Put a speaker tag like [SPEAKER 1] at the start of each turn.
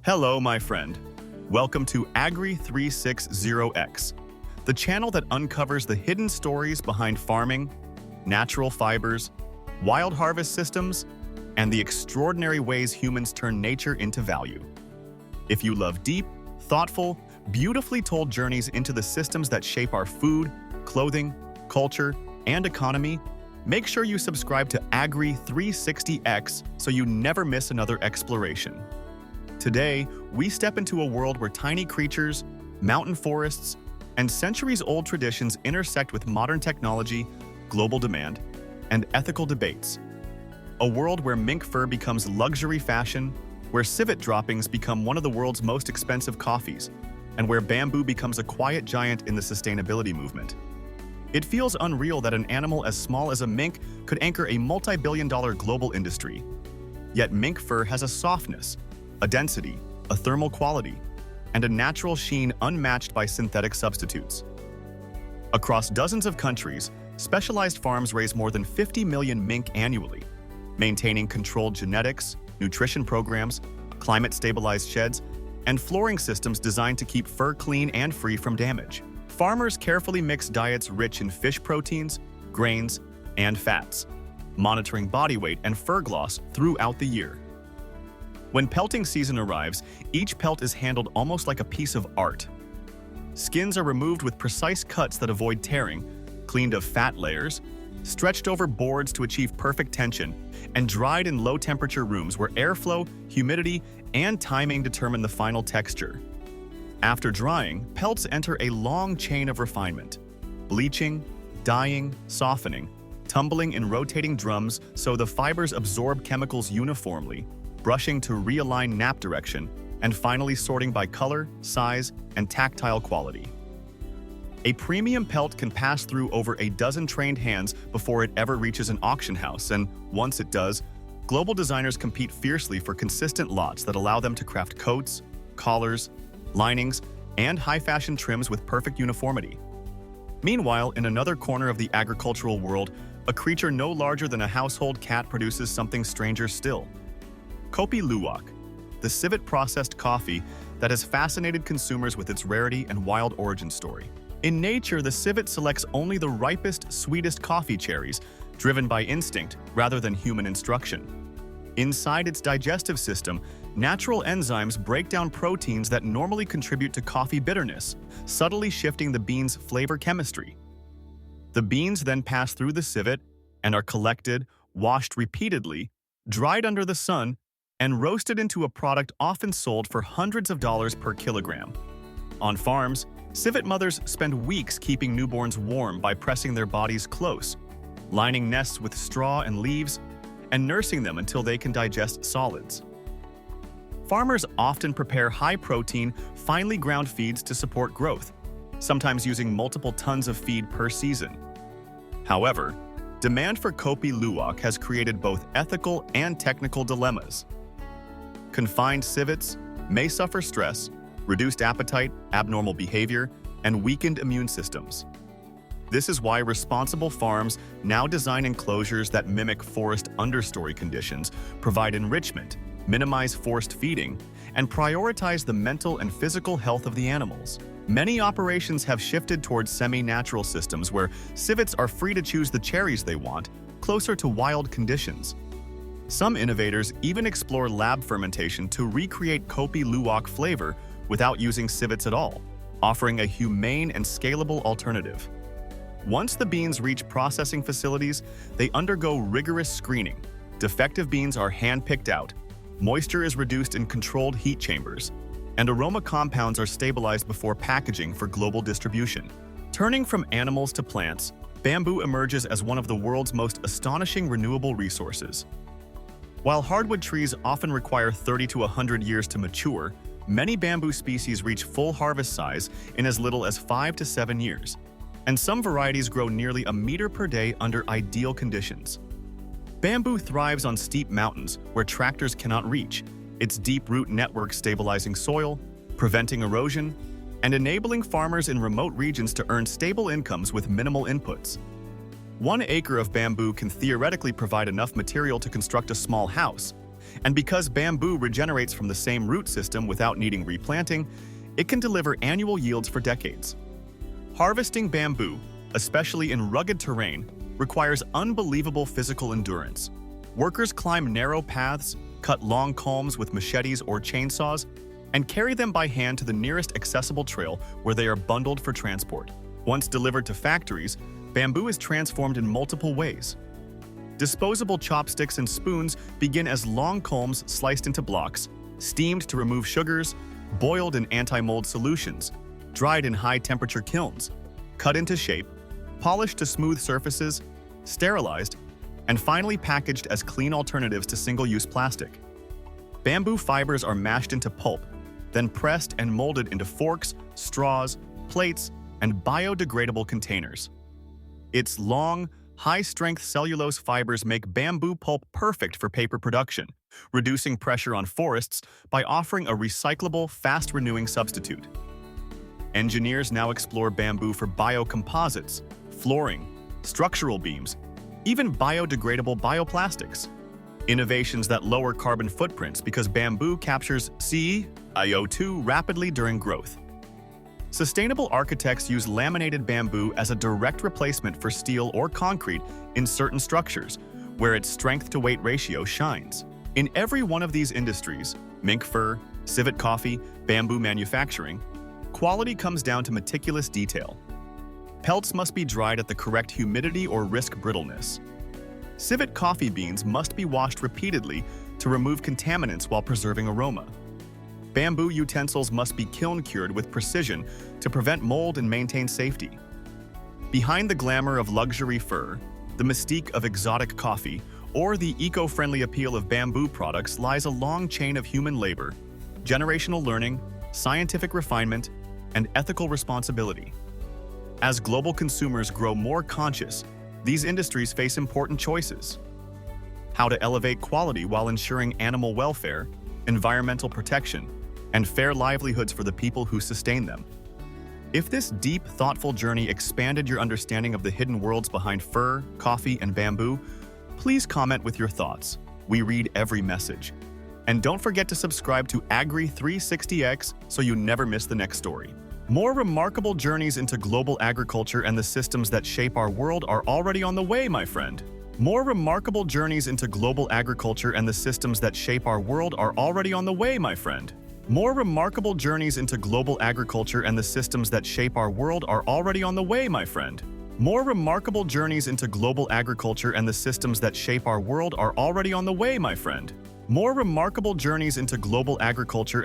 [SPEAKER 1] Hello, my friend. Welcome to Agri360X, the channel that uncovers the hidden stories behind farming, natural fibers, wild harvest systems, and the extraordinary ways humans turn nature into value. If you love deep, thoughtful, beautifully told journeys into the systems that shape our food, clothing, culture, and economy, make sure you subscribe to Agri360X so you never miss another exploration. Today, we step into a world where tiny creatures, mountain forests, and centuries-old traditions intersect with modern technology, global demand, and ethical debates. A world where mink fur becomes luxury fashion, where civet droppings become one of the world's most expensive coffees, and where bamboo becomes a quiet giant in the sustainability movement. It feels unreal that an animal as small as a mink could anchor a multi-billion-dollar global industry. Yet mink fur has a softness, a density, a thermal quality, and a natural sheen unmatched by synthetic substitutes. Across dozens of countries, specialized farms raise more than 50 million mink annually, maintaining controlled genetics, nutrition programs, climate-stabilized sheds, and flooring systems designed to keep fur clean and free from damage. Farmers carefully mix diets rich in fish proteins, grains, and fats, monitoring body weight and fur gloss throughout the year. When pelting season arrives, each pelt is handled almost like a piece of art. Skins are removed with precise cuts that avoid tearing, cleaned of fat layers, stretched over boards to achieve perfect tension, and dried in low-temperature rooms where airflow, humidity, and timing determine the final texture. After drying, pelts enter a long chain of refinement, bleaching, dyeing, softening, tumbling in rotating drums so the fibers absorb chemicals uniformly, brushing to realign nap direction, and finally sorting by color, size, and tactile quality. A premium pelt can pass through over a dozen trained hands before it ever reaches an auction house, and once it does, global designers compete fiercely for consistent lots that allow them to craft coats, collars, linings, and high-fashion trims with perfect uniformity. Meanwhile, in another corner of the agricultural world, a creature no larger than a household cat produces something stranger still. Kopi Luwak, the civet processed coffee that has fascinated consumers with its rarity and wild origin story. In nature, the civet selects only the ripest, sweetest coffee cherries, driven by instinct rather than human instruction. Inside its digestive system, natural enzymes break down proteins that normally contribute to coffee bitterness, subtly shifting the bean's flavor chemistry. The beans then pass through the civet and are collected, washed repeatedly, dried under the sun, and roasted into a product often sold for hundreds of dollars per kilogram. On farms, civet mothers spend weeks keeping newborns warm by pressing their bodies close, lining nests with straw and leaves, and nursing them until they can digest solids. Farmers often prepare high-protein, finely ground feeds to support growth, sometimes using multiple tons of feed per season. However, demand for Kopi Luwak has created both ethical and technical dilemmas. Confined civets may suffer stress, reduced appetite, abnormal behavior, and weakened immune systems. This is why responsible farms now design enclosures that mimic forest understory conditions, provide enrichment, minimize forced feeding, and prioritize the mental and physical health of the animals. Many operations have shifted towards semi-natural systems where civets are free to choose the cherries they want, closer to wild conditions. Some innovators even explore lab fermentation to recreate Kopi Luwak flavor without using civets at all, offering a humane and scalable alternative. Once the beans reach processing facilities, they undergo rigorous screening. Defective beans are hand-picked out, moisture is reduced in controlled heat chambers, and aroma compounds are stabilized before packaging for global distribution. Turning from animals to plants, bamboo emerges as one of the world's most astonishing renewable resources. While hardwood trees often require 30 to 100 years to mature, many bamboo species reach full harvest size in as little as 5 to 7 years, and some varieties grow nearly a meter per day under ideal conditions. Bamboo thrives on steep mountains where tractors cannot reach, its deep root network stabilizing soil, preventing erosion, and enabling farmers in remote regions to earn stable incomes with minimal inputs. 1 acre of bamboo can theoretically provide enough material to construct a small house, And because bamboo regenerates from the same root system without needing replanting, it can deliver annual yields for decades. Harvesting bamboo, especially in rugged terrain, requires unbelievable physical endurance. Workers climb narrow paths, cut long culms with machetes or chainsaws, and carry them by hand to the nearest accessible trail where they are bundled for transport. Once delivered to factories, bamboo is transformed in multiple ways. Disposable chopsticks and spoons begin as long culms sliced into blocks, steamed to remove sugars, boiled in anti-mold solutions, dried in high-temperature kilns, cut into shape, polished to smooth surfaces, sterilized, and finally packaged as clean alternatives to single-use plastic. Bamboo fibers are mashed into pulp, then pressed and molded into forks, straws, plates, and biodegradable containers. Its long, high-strength cellulose fibers make bamboo pulp perfect for paper production, reducing pressure on forests by offering a recyclable, fast-renewing substitute. Engineers now explore bamboo for biocomposites, flooring, structural beams, even biodegradable bioplastics. Innovations that lower carbon footprints because bamboo captures CO2 rapidly during growth. Sustainable architects use laminated bamboo as a direct replacement for steel or concrete in certain structures, where its strength-to-weight ratio shines. In every one of these industries, mink fur, civet coffee, bamboo manufacturing, quality comes down to meticulous detail. Pelts must be dried at the correct humidity or risk brittleness. Civet coffee beans must be washed repeatedly to remove contaminants while preserving aroma. Bamboo utensils must be kiln-cured with precision to prevent mold and maintain safety. Behind the glamour of luxury fur, the mystique of exotic coffee, or the eco-friendly appeal of bamboo products lies a long chain of human labor, generational learning, scientific refinement, and ethical responsibility. As global consumers grow more conscious, these industries face important choices. How to elevate quality while ensuring animal welfare, environmental protection, and fair livelihoods for the people who sustain them. If this deep, thoughtful journey expanded your understanding of the hidden worlds behind fur, coffee, and bamboo, please comment with your thoughts. We read every message. And don't forget to subscribe to Agri360X so you never miss the next story. More remarkable journeys into global agriculture and the systems that shape our world are already on the way, my friend. More remarkable journeys into global agriculture and the systems that shape our world are already on the way, my friend. More remarkable journeys into global agriculture and the systems that shape our world are already on the way, my friend. More remarkable journeys into global agriculture and the systems that shape our world are already on the way, my friend. More remarkable journeys into global agriculture